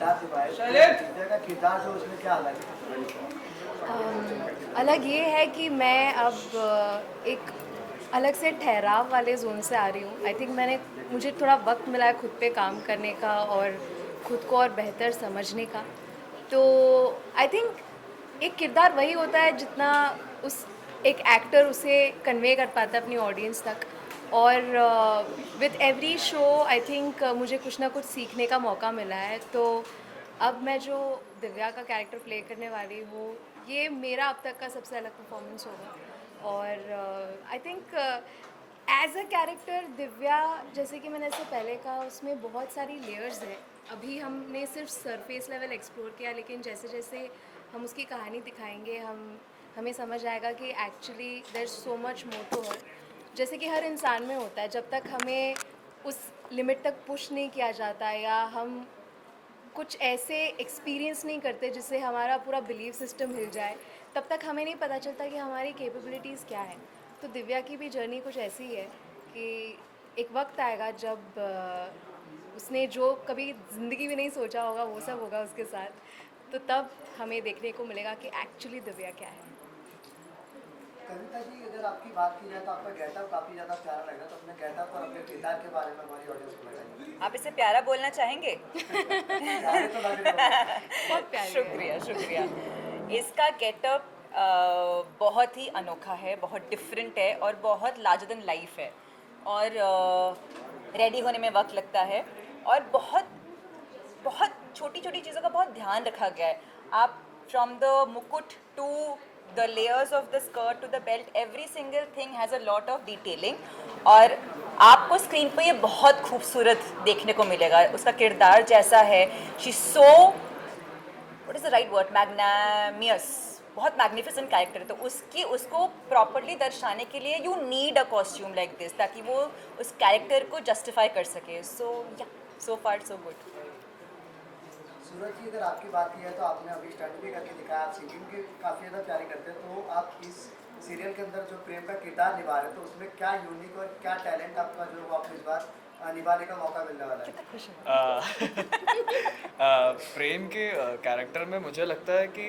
किरदार निभाया, दिव्या का किरदार जो उसमें क्या अलग है? अलग ये है कि मैं अब एक अलग से ठहराव वाले जोन से आ रही हूँ। आई थिंक मुझे थोड़ा वक्त मिला है खुद पे काम करने का और खुद को और बेहतर समझने का। तो आई थिंक एक किरदार वही होता है जितना उस एक एक्टर उसे कन्वे कर पाता है अपनी ऑडियंस तक। और with every show I think मुझे कुछ ना कुछ सीखने का मौका मिला है। तो अब मैं जो दिव्या का कैरेक्टर प्ले करने वाली हूँ, ये मेरा अब तक का सबसे अलग परफॉर्मेंस होगा। और I think as a character Divya, जैसे कि मैंने इससे पहले कहा, उसमें बहुत सारी लेयर्स हैं। अभी हमने सिर्फ सरफेस लेवल एक्सप्लोर किया, लेकिन जैसे जैसे हम उसकी कहानी दिखाएंगे हमें समझ आएगा कि actually there is so much more to her. जैसे कि हर इंसान में होता है, जब तक हमें उस लिमिट तक पुश नहीं किया जाता या हम कुछ ऐसे एक्सपीरियंस नहीं करते जिससे हमारा पूरा बिलीफ सिस्टम हिल जाए, तब तक हमें नहीं पता चलता कि हमारी कैपेबिलिटीज़ क्या है। तो दिव्या की भी जर्नी कुछ ऐसी ही है कि एक वक्त आएगा जब उसने जो कभी ज़िंदगी में नहीं सोचा होगा वो सब होगा उसके साथ। तो तब हमें देखने को मिलेगा कि एक्चुअली दिव्या क्या है। कविता जी, अगर आपकी बात की जाए तो आपका गेटअप काफी ज्यादा प्यारा लग रहा है, तो अपने गेटअप और अपने किरदार के बारे में हमारी ऑडियंस को बताइए। आप इसे प्यारा बोलना चाहेंगे? प्यारे तो लग रहे हो। बहुत प्यारी है। शुक्रिया शुक्रिया। इसका गेटअप बहुत ही अनोखा है, बहुत डिफरेंट है और बहुत लार्जर देन लाइफ है। और रेडी होने में वक्त लगता है और बहुत बहुत छोटी छोटी चीज़ों का बहुत ध्यान रखा गया है। आप from the mukut to the layers of the skirt to the belt, every single thing has a lot of detailing. और आपको स्क्रीन पर ये बहुत खूबसूरत देखने को मिलेगा। उसका किरदार जैसा है, she so, what is the right word, magnanimous, बहुत मैग्निफिसेंट कैरेक्टर है। तो उसको प्रॉपरली दर्शाने के लिए you need a costume like this, ताकि वो उस कैरेक्टर को जस्टिफाई कर सके। सो या, सो फार सो गुड। सूरज जी, अगर आपकी बात की जाए तो आपने अभी स्टंट भी करके दिखाया, आप सिंगिंग भी काफी ज्यादा प्यारी करते हैं, तो आप इस सीरियल के अंदर जो प्रेम का किरदार निभा रहे हैं, तो उसमें क्या यूनिक और क्या टैलेंट आपका जो वो आपको इस बार निभाने का मौका मिलने वाला है? प्रेम के कैरेक्टर में मुझे लगता है कि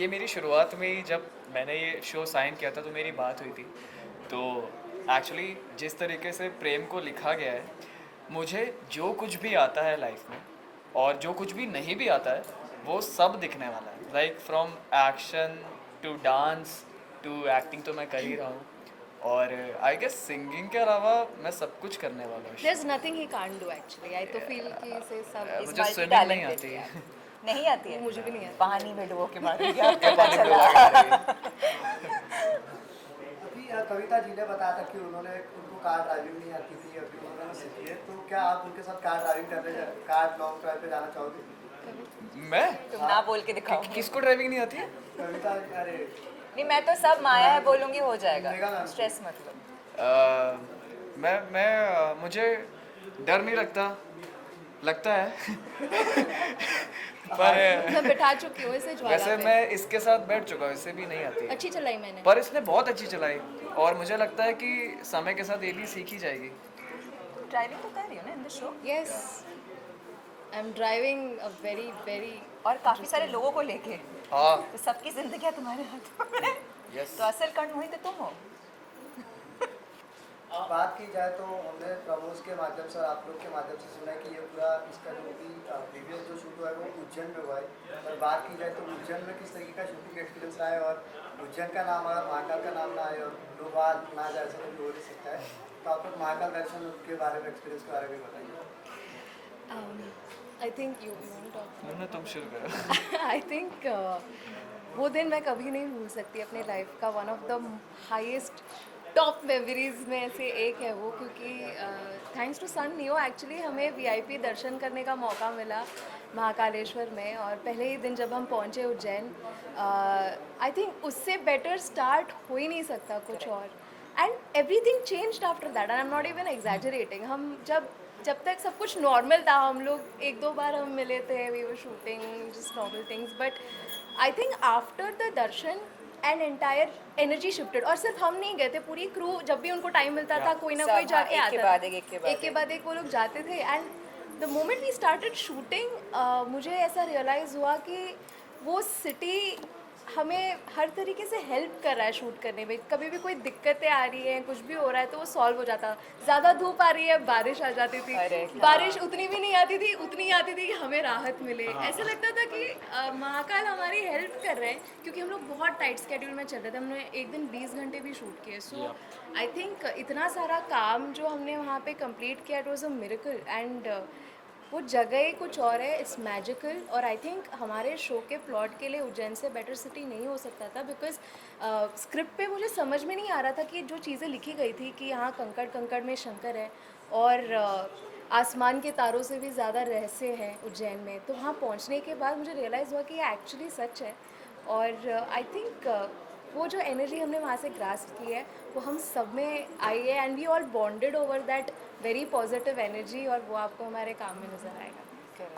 ये मेरी शुरुआत में ही, जब मैंने ये शो साइन किया था तो मेरी बात हुई थी। तो एक्चुअली जिस तरीके से प्रेम को लिखा गया है, मुझे जो कुछ भी आता है लाइफ में और जो कुछ भी नहीं भी आता है वो सब दिखने वाला है। Like from action to dance to acting तो मैं कर ही रहा हूँ, और आई गेस सिंगिंग के अलावा मैं सब कुछ करने वाला हूँ। There's nothing he can't do actually. I तो feel कि इसे सब He's मुझे स्विमिंग नहीं multi-talented. आती। नहीं आती है? मुझे भी नहीं आती। पानी में डुबो के मारूंगी आपको पता पानी में चला। डुबो के मारूंगी। अभी कविता जी ने बताया था कि उनको कार ड्राइविंग नहीं आती थी, अभी उन्होंने सीखी है, तो क्या आप उनके साथ कार ड्राइविंग करने, कार लॉन्ग ड्राइव पे जाना चाहोगे? मैं तुम ना बोल के दिखाओ। किसको ड्राइविंग नहीं आती है? कविता, अरे नहीं, मैं तो सब माया है बोलूंगी, हो जाएगा, मेगा मैम। स्ट्रेस मत लो। मुझे डर नहीं लगता है। पर मैं बिठा चुकी हूँ इसे ज्वाला वैसे पे। मैं इसके साथ बैठ चुका हूँ, इससे भी नहीं आती है। अच्छी चलाई मैंने। पर इसने बहुत अच्छी चलाई और मुझे लगता है कि समय के साथ ये भी सीखी जाएगी। तुम ड्राइविंग तो कर रही हो ना in the show? Yes, I'm driving a very very और काफी सारे लोगों को लेके, हाँ, तो सबकी जिंदगी तुम्हारे हाथों में है। यस। तो असल कर्ण हुई तो तुम हो। बात की जाए तो हमने प्रमोस के माध्यम से और आप लोग के माध्यम से सुना है कि ये पूरा इसका जो भी प्रीवियस जो शूट हुआ है वो उज्जैन में हुआ है। और बात की जाए तो उज्जैन में किस तरीके का शूटिंग एक्सपीरियंस रहा है, और उज्जैन का नाम अगर महाकाल का नाम ना आए और लोग बात ना जाए, ऐसा कभी हो नहीं सकता है। तो आप लोग महाकाल दर्शन के बारे में, एक्सपीरियंस के बारे में बताइए। I think you want to talk. तुम शुरू करो। I think वो दिन मैं कभी नहीं भूल सकती अपने लाइफ का। One of the highest top memories में से एक है वो, क्योंकि thanks to Sun Neo actually हमें वीआईपी दर्शन करने का मौका मिला महाकालेश्वर में। और पहले ही दिन जब हम पहुंचे उज्जैन, आई थिंक उससे बेटर स्टार्ट हो ही नहीं सकता कुछ और। And everything changed after that, and I am not even exaggerating. हम जब तक सब कुछ नॉर्मल था, हम लोग एक दो बार हम मिले थे, we were shooting just normal things, but I think after the darshan and entire energy shifted. और सिर्फ हम नहीं गए थे, पूरी क्रू, जब भी उनको टाइम मिलता था कोई ना सब, कोई हाँ, जाके एक के आता बाद था। एक, एक के बाद एक के बाद एक वो लोग जाते थे। And the moment we started shooting मुझे ऐसा रियलाइज़ हुआ कि वो सिटी हमें हर तरीके से हेल्प कर रहा है शूट करने में। कभी भी कोई दिक्कतें आ रही हैं, कुछ भी हो रहा है तो वो सॉल्व हो जाता। ज़्यादा धूप आ रही है, बारिश आ जाती थी। अरे हाँ। बारिश उतनी भी नहीं आती थी, उतनी आती थी कि हमें राहत मिले। ऐसा लगता था कि महाकाल हमारी हेल्प कर रहे हैं, क्योंकि हम लोग बहुत टाइट स्केड्यूल में चल रहे थे। हमने एक दिन 20 घंटे भी शूट किए। सो आई थिंक इतना सारा काम जो हमने वहाँ पे कंप्लीट किया, it was a miracle. And वो जगह ही कुछ और है, इट्स मैजिकल। और आई थिंक हमारे शो के प्लॉट के लिए उज्जैन से बेटर सिटी नहीं हो सकता था, बिकॉज स्क्रिप्ट पे मुझे समझ में नहीं आ रहा था कि जो चीज़ें लिखी गई थी कि यहाँ कंकड़ कंकड़ में शंकर है और आसमान के तारों से भी ज़्यादा रहस्य है उज्जैन में। तो वहाँ पहुँचने के बाद मुझे रियलाइज़ हुआ कि ये एक्चुअली सच है। और आई थिंक वो जो एनर्जी हमने वहाँ से ग्रास्प की है वो हम सब में आई है, and we all bonded over that very positive energy, और वो आपको हमारे काम में नज़र आएगा।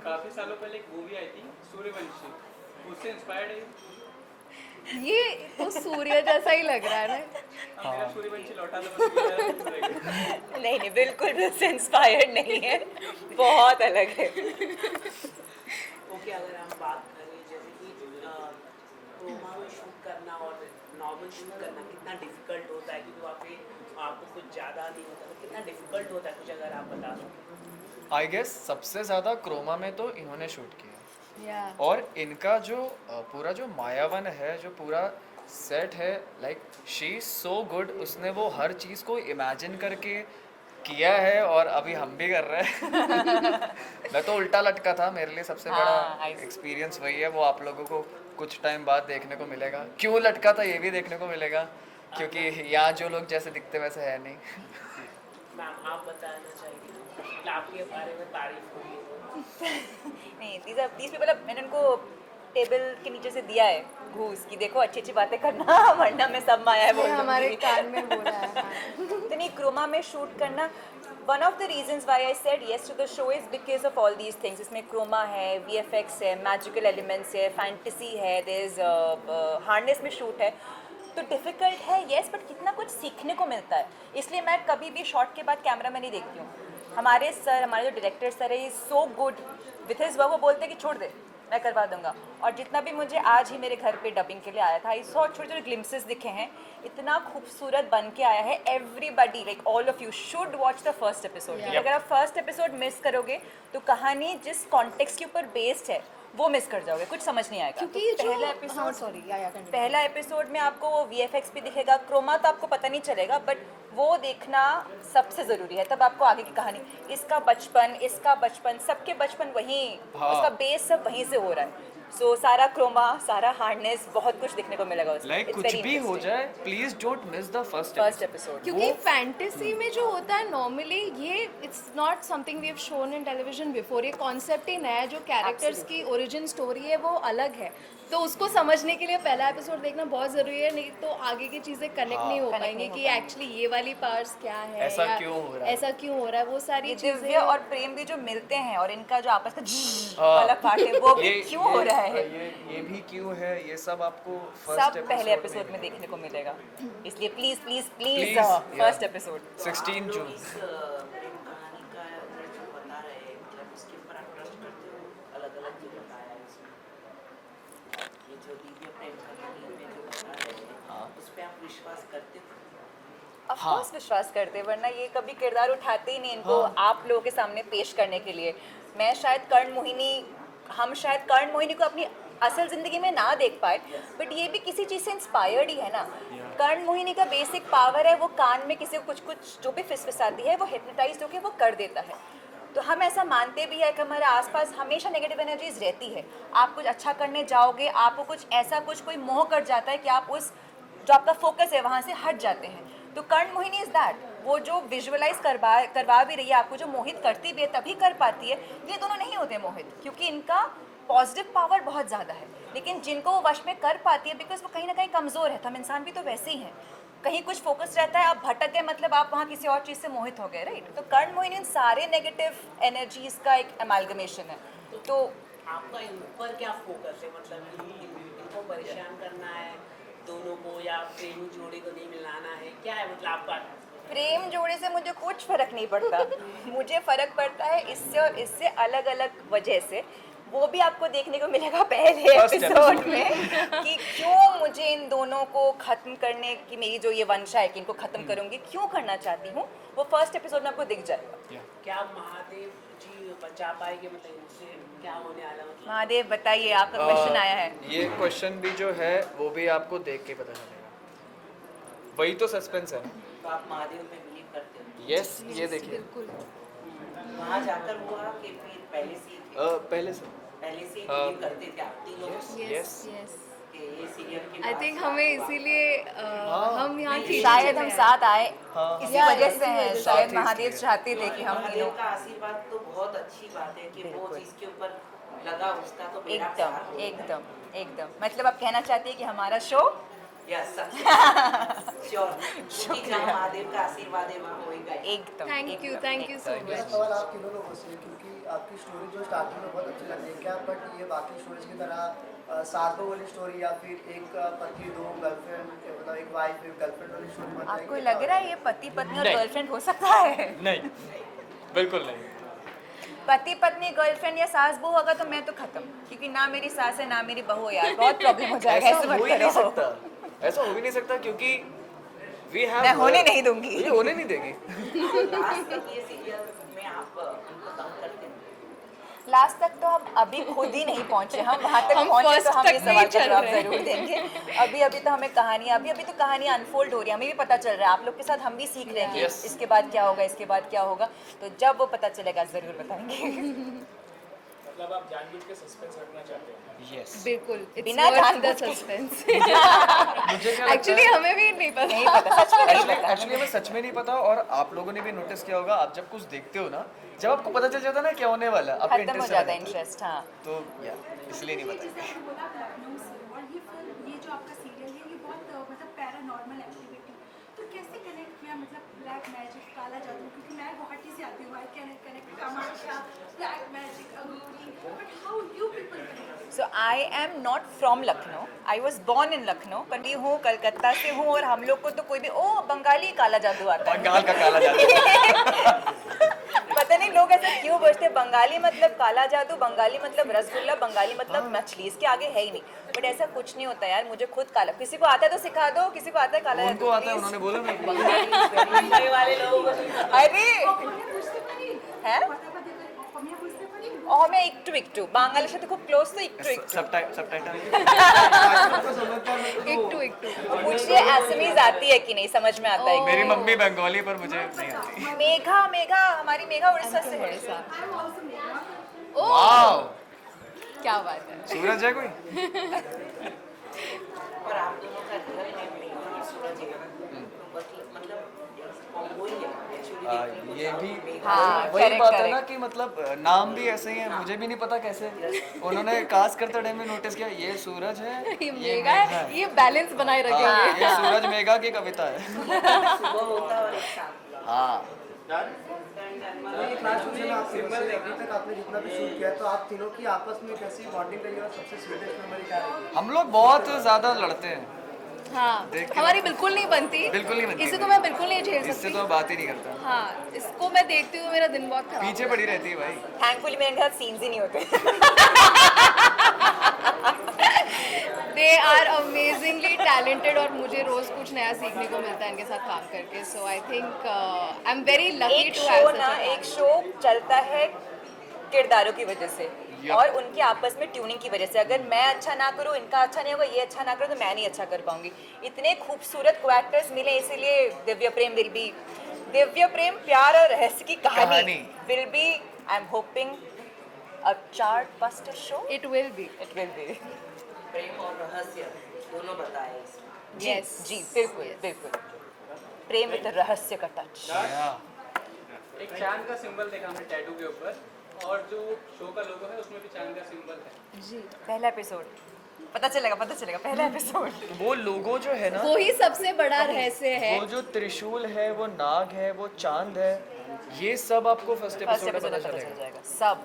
काफी सालों पहले एक मूवी आई थी सूर्यवंशी, उससे इंस्पायर्ड है। ये तो सूर्य जैसा ही लग रहा है ना। अब मेरा सूर्यवंशी लौटा दो बस मेरा नहीं नहीं, बिल्कुल भी उससे इंस्पायर्ड नहीं है, बहुत अलग है। ओके, अगर हम बात करें जैसे कि क्रोमा में शूट करना और नॉर्मल शूट करना कितना डिफिकल्ट होता है, क्योंकि वहाँ पे आपको कुछ ज़्यादा नहीं होता, तो कितना डिफिकल्ट होता है, कुछ अगर आप बता सकें। आई गेस सबसे ज़्यादा क्रोमा में तो इन्होंने शूट किया, Yeah. और इनका जो पूरा जो मायावन है, जो पूरा सेट है, लाइक शी सो गुड। उसने वो हर चीज़ को इमेजिन करके किया है, और अभी हम भी कर रहे हैं। मैं तो उल्टा लटका था, मेरे लिए सबसे हाँ, बड़ा I see. एक्सपीरियंस वही है। वो आप लोगों को कुछ टाइम बाद देखने को मिलेगा। क्यों लटका था ये भी देखने को मिलेगा, क्योंकि यहाँ जो लोग जैसे दिखते वैसे है नहीं। मैम आप बताना चाहिए मतलब आपके बारे में तारीफ हुई है। नहीं, these people मैंने उनको टेबल के नीचे से दिया है घूस की, देखो अच्छी अच्छी बातें करना, वरना मैं सब माया बोल ये हमारे दूंगी। कान में बोला है। हाँ। तो नहीं, क्रोमा में शूट करना, one of the reasons why I said yes to the show is because of all these things. इसमें क्रोमा है, VFX है, मैजिकल एलिमेंट्स है, फैंटेसी है, देयर इज हार्नेस में शूट है। तो डिफ़िकल्ट है येस, बट कितना कुछ सीखने को मिलता है। इसलिए मैं कभी भी शॉट के बाद कैमरा में नहीं देखती हूँ। हमारे सर, हमारे जो डायरेक्टर सर है, is so good with his work. वो बोलते हैं कि छोड़ दे, मैं करवा दूंगा। और जितना भी मुझे आज ही मेरे घर पे डबिंग के लिए आया था, इस छोटे छोटे ग्लिम्पसेस दिखे हैं, इतना खूबसूरत बन के आया है। Everybody, like all of you should watch the first episode. अगर आप फर्स्ट एपिसोड मिस करोगे तो कहानी जिस कॉन्टेक्स्ट के ऊपर बेस्ड है वो मिस कर जाओगे, कुछ समझ नहीं आएगा। क्योंकि तो ये जो पहला एपिसोड, सॉरी पहला एपिसोड में आपको वो VFX भी दिखेगा, क्रोमा तो आपको पता नहीं चलेगा, बट वो देखना सबसे ज़रूरी है, तब आपको आगे की कहानी, इसका बचपन, सबके बचपन वहीं, हाँ। उसका बेस सब वहीं से हो रहा है। सो सारा क्रोमा, सारा हार्डनेस, बहुत कुछ देखने को मिलेगा उसमें। लाइक कुछ भी हो जाए, please don't miss the first first episode. क्योंकि फैंटेसी में जो होता है नॉर्मली, ये it's not something we have shown in television before. ये कॉन्सेप्ट ही नया है, जो कैरेक्टर्स की ओरिजिन स्टोरी है वो अलग है। तो उसको समझने के लिए पहला एपिसोड देखना बहुत ज़रूरी है, नहीं तो आगे की चीज़ें कनेक्ट नहीं हो connect पाएंगी नहीं हो कि पाएंगी। एक्चुअली ये वाली पार्ट्स क्या है, ऐसा या क्यों हो रहा है? ऐसा क्यों हो रहा है, वो सारी ये चीज़ें। दिव्य और प्रेम भी जो मिलते हैं, और इनका जो आपस का वाला पार्ट है, वो भी क्यों हो रहा है, ये भी क्यों है, ये सब आपको सब पहले एपिसोड में देखने को मिलेगा। इसलिए please please please Please, first yeah. Episode. 16 जून। इस प्रेम कहानी का जो बता रहे हैं, मतलब उसके ऊपर आप ट्रस्ट करते हो? अलग अलग जो बताया है उसमें, ये जो दिव्य प्रेम कहानी में जो बता रहे हैं, उस पर आप विश्वास करते हो? ऑफ कोर्स विश्वास करते, वरना ये कभी किरदार उठाते ही नहीं इनको आप लोगों के सामने पेश करने के लिए। मैं शायद हम शायद कर्ण मोहिनी को अपनी असल ज़िंदगी में ना देख पाए, बट ये भी किसी चीज़ से इंस्पायर्ड ही है ना। कर्ण मोहिनी का बेसिक पावर है, वो कान में किसी को कुछ कुछ जो भी फिसफिसाती है, वो हिप्नोटाइज होकर वो कर देता है। तो हम ऐसा मानते भी है कि हमारे आसपास हमेशा नेगेटिव एनर्जीज रहती है। आप कुछ अच्छा करने जाओगे, आपको कुछ ऐसा कोई मोह कर जाता है कि आप उस जो आपका फोकस है वहाँ से हट जाते हैं। तो कर्ण मोहिनी इज़ दैट, वो जो विजुअलाइज करवा भी रही है आपको, जो मोहित करती भी है तभी कर पाती है। ये दोनों नहीं होते मोहित, क्योंकि इनका पॉजिटिव पावर बहुत ज़्यादा है, लेकिन जिनको वो वश में कर पाती है बिकॉज वो कहीं ना कहीं कमज़ोर है। तो हम इंसान भी तो वैसे ही हैं, कहीं कुछ फोकस रहता है, आप भटक गए मतलब आप वहाँ किसी और चीज़ से मोहित हो गए, राइट। तो कर्ण मोहिनी इन सारे नेगेटिव एनर्जीज का एक एमालगमेशन है। तो आपका इन पर क्या फोकस है, मतलब इनको परेशान करना है दोनों को, या प्रेमी जोड़ी को नहीं मिलाना है, क्या है मतलब आपका प्रेम जोड़े से मुझे कुछ फर्क नहीं पड़ता। मुझे फर्क पड़ता है इससे और इससे अलग अलग वजह से। वो भी आपको देखने को मिलेगा पहले First एपिसोड में कि क्यों मुझे इन दोनों को ख़त्म करने की, मेरी जो ये वंशा है कि इनको ख़त्म करूँगी, क्यों करना चाहती हूँ, वो फर्स्ट एपिसोड में आपको दिख जाएगा। क्या महादेव जी बचा पाएंगे, मतलब इनसे क्या होने वाला, मतलब महादेव बताइए, आपका क्वेश्चन आया है। ये क्वेश्चन भी जो है वो भी आपको देख के पता चलेगा, वही तो सस्पेंस है। तो आप महादेव में बिलीव करते हो? यस, ये देखिए। बिल्कुल। वहाँ जाकर हुआ कि फिर पहले से ही पहले से बिलीव करते थे आप तीनों Yes. यस। कि ये सीरियल के आई बाद थिंक साथ हमें हुआ। इसीलिए हम यहाँ नहीं, थे। शायद हम साथ आए हाँ। इसी Yeah, वजह इसी से हैं, वजह से। शायद साथ ही महादेव इसलिए। चाहते थे कि हम महादेव तीनों का आशीर्वाद तो बहुत अच्छी बात है कि वो बिल्कुल। जिसके ऊपर लगा उसका तो बेड़ा एकदम पार हो। एकदम एकदम, मतलब आप कहना चाहती है कि हमारा शो यस श्योर, क्योंकि जहाँ महादेव का आशीर्वाद है वहाँ होएगा ही। एकदम थैंक यू एकदम। सो मेरा मच। सवाल आप तीनों लोगों से, क्योंकि आपकी स्टोरी जो स्टार्टिंग में बहुत अच्छी लग रही है क्या, बट ये बाकी स्टोरीज की तरह सासों वाली स्टोरी या फिर एक पति दो गर्लफ्रेंड, मतलब एक वाइफ एक गर्लफ्रेंड वाली स्टोरी बन जाएगी? आपको लग रहा है ये पति पत्नी और नहीं। गर्लफ्रेंड हो सकता है? नहीं, बिल्कुल नहीं। पति पत्नी गर्लफ्रेंड या सास बहू होगा तो मैं तो खत्म, क्योंकि ना मेरी सास है ना मेरी बहू है यार, बहुत प्रॉब्लम हो जाएगा। ऐसा ऐसे हो मत ही नहीं करो। सकता, ऐसा हो ही नहीं सकता, क्योंकि वी हैव, मैं होने नहीं दूंगी। ये होने नहीं देगी। लास्ट तक ये सीरियल में आप उनको तंग करते हैं। लास्ट तक तो हम अभी खुद ही नहीं पहुंचे, हम वहाँ तक हम पहुंचे तो first हम तक ये नहीं सवाल का चल जवाब रहे हैं। जरूर देंगे। अभी अभी तो हमें कहानियाँ अभी तो कहानियाँ अनफोल्ड हो रही है, हमें भी पता चल रहा है, आप लोग के साथ हम भी सीख रहे हैं कि Yes. इसके बाद क्या होगा, इसके बाद क्या होगा, तो जब वो पता चलेगा ज़रूर बताएंगे। मतलब आप जानबूझ के सस्पेंस रखना चाहते हैं? यस। बिल्कुल। बिना जानबूझ के। सस्पेंस। मुझे क्या लगता एक्चुअली है, हमें भी नहीं नहीं पता। पता, सच में नहीं पता। एक्चुअली हमें सच में नहीं पता, और आप लोगों ने भी नोटिस किया होगा, आप जब कुछ देखते हो ना, जब आपको पता चल जाता है ना क्या होने वाला है, आपका खत्म हो इंटरेस्ट जाता है इंटरेस्ट। हाँ, तो या इसलिए नहीं पता। जैसे आपने बोला लखनऊ से, और ये फिल्म, ये जो आपका सीरियल है, ये बहुत मतलब पैरानॉर्मल एक्टिविटी, तो कैसे कनेक्ट किया, मतलब ब्लैक मैजिक, काला जादू, क्योंकि मैं गुवाहाटी से आती हूँ, I can connect Tamasha, black magic, Aguri, but how you people connect? So I am not from Lucknow, I was born in Lucknow, पर मैं हूँ कलकत्ता से हूँ, और हम लोग को तो कोई भी ओ बंगाली काला जादू आता है। बंगाल का काला जादू। पता नहीं लोग ऐसा क्यों बोलते हैं, बंगाली मतलब काला जादू, बंगाली मतलब रसगुल्ला, बंगाली मतलब मछली, इसके आगे है ही नहीं। बट ऐसा कुछ नहीं होता यार, मुझे खुद काला, किसी को आता है तो सिखा दो, किसी को आता है काला उनको जादू, आता है, please। उन्होंने बोला ना। मुंबई वाले लोग अरे হ্যাঁ? ও আমি একটু একটু বাঙালির সাথে খুব ক্লোজ তো একটু একটু सबटाइटल। एक टू। पूछिए असमीज आती है कि नहीं, समझ में आता है मेरी मम्मी बंगाली पर मुझे नहीं आती। मेघा मेघा हमारी मेघा उड़ीसा से है। ओ वाओ, क्या बात है। सूरज है कोई? और आप दोनों का रियल नेम मेघा और सूरज है, मतलब वही है एक्चुअली। ये भी हाँ, वही correct, बात है correct. ना कि मतलब नाम भी ऐसे ही है, मुझे भी नहीं पता कैसे उन्होंने कास्ट करते टाइम में नोटिस किया, ये सूरज है, ये ये मेगा है, ये बैलेंस बनाए हाँ, रखेंगे। ये सूरज मेघा की कविता है। सुबह होता है और एक शाम। हाँ, एक लास्ट क्वेश्चन आपसे, जैसे अभी तक आपने जितना भी शूट किया है, तो आप तीनों की आपस में कैसी बॉन्डिंग रही है और सबसे स्वीटेस्ट मेमोरी क्या रही है? हम लोग बहुत ज़्यादा लड़ते हैं, हाँ, देख के हमारी बिल्कुल नहीं बनती। बिल्कुल नहीं बनती। इसे तो मैं बिल्कुल नहीं झेल इससे सकती। तो बात ही नहीं करता, हाँ, इसको मैं देखती हूँ, मेरा दिन बहुत खराब। पीछे पड़ी रहती है भाई। थैंकफुली मेरे घर सीन्स ही नहीं होते। दे आर अमेजिंगली टैलेंटेड, और मुझे रोज कुछ नया सीखने को मिलता है इनके साथ काम करके। So I think I am very lucky एक टू शो हैव ना, एक शो चलता है किरदारों की वजह से Yup. और उनके आपस में ट्यूनिंग की वजह से। अगर मैं अच्छा ना करूँ, इनका अच्छा नहीं होगा, ये अच्छा ना करो तो मैं नहीं अच्छा कर पाऊंगी। इतने खूबसूरत को एक्टर्स मिले, इसीलिए दिव्य प्रेम विल बी, दिव्य प्रेम प्यार और रहस्य की कहानी will be, I am hoping a chartbuster show. It will be. It will be. प्रेम और रहस्य दोनों बताए इसमें। जी Yes. जी बिल्कुल बिल्कुल, प्रेम विद रहस्य का टच। एक चांद का सिंबल देखा हमने टैटू के ऊपर, और जो शो का लोगो है उसमें भी चांद का सिंबल है। जी, पहला एपिसोड पता चलेगा पहला एपिसोड। वो लोगो जो है ना, वो ही सबसे बड़ा रहस्य है। वो जो त्रिशूल है, वो नाग है, वो चांद है, ये सब आपको फर्स्ट फर्स्ट एपिसोड में एपिसोड पता में पता चल चलेगा। जाएगा सब,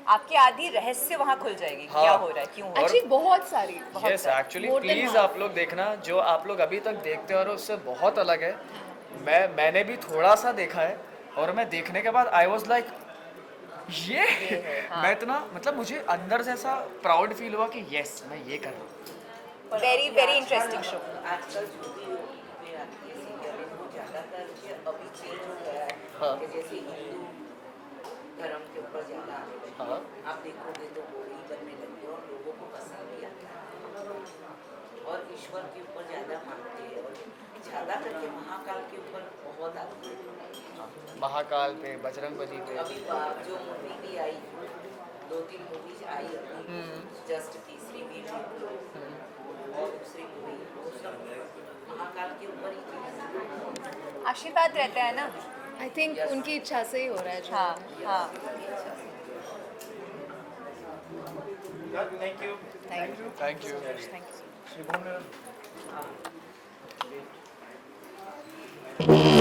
आपकी आधी रहस्य वहाँ खुल जाएगी। हाँ। क्या हो रहा है, क्यों हो रहा है। एक्चुअली बहुत सारी। Yes, actually More than please half. आप लोग देखना, जो आप लोग अभी तक देखते हो और उससे बहुत अलग है, मैंने भी थोड़ा सा देखा है और मैं देखने के बाद आई वॉज लाइक ये मैं इतना मतलब मुझे अंदर से ऐसा प्राउड फील हुआ कि यस मैं ये कर रहा हूँ। Very very interesting show. आजकल जो भी पे आती है सीरियल वो ज़्यादातर ये अभी चेंज हो गया है हाँ। कि जैसे हिंदू धर्म के ऊपर ज़्यादा आने लगे। हाँ। आप देखोगे तो वही बनने लगे और लोगों को पसंद भी आता है और ईश्वर के ऊपर ज़्यादा मानते हैं और ज़्यादा करके महाकाल के ऊपर बहुत आते हैं। महाकाल पे, बजरंगबली पे। अभी जो मूवी भी आई 2-3 मूवीज आई अभी जस्ट तीसरी भी और दूसरी मूवी वो सब महाकाल के ऊपर ही थी। आशीर्वाद रहता है ना। आई थिंक उनकी इच्छा से ही हो रहा है जो हाँ हाँ। Thank you. Thank you. Thank you. Thank you.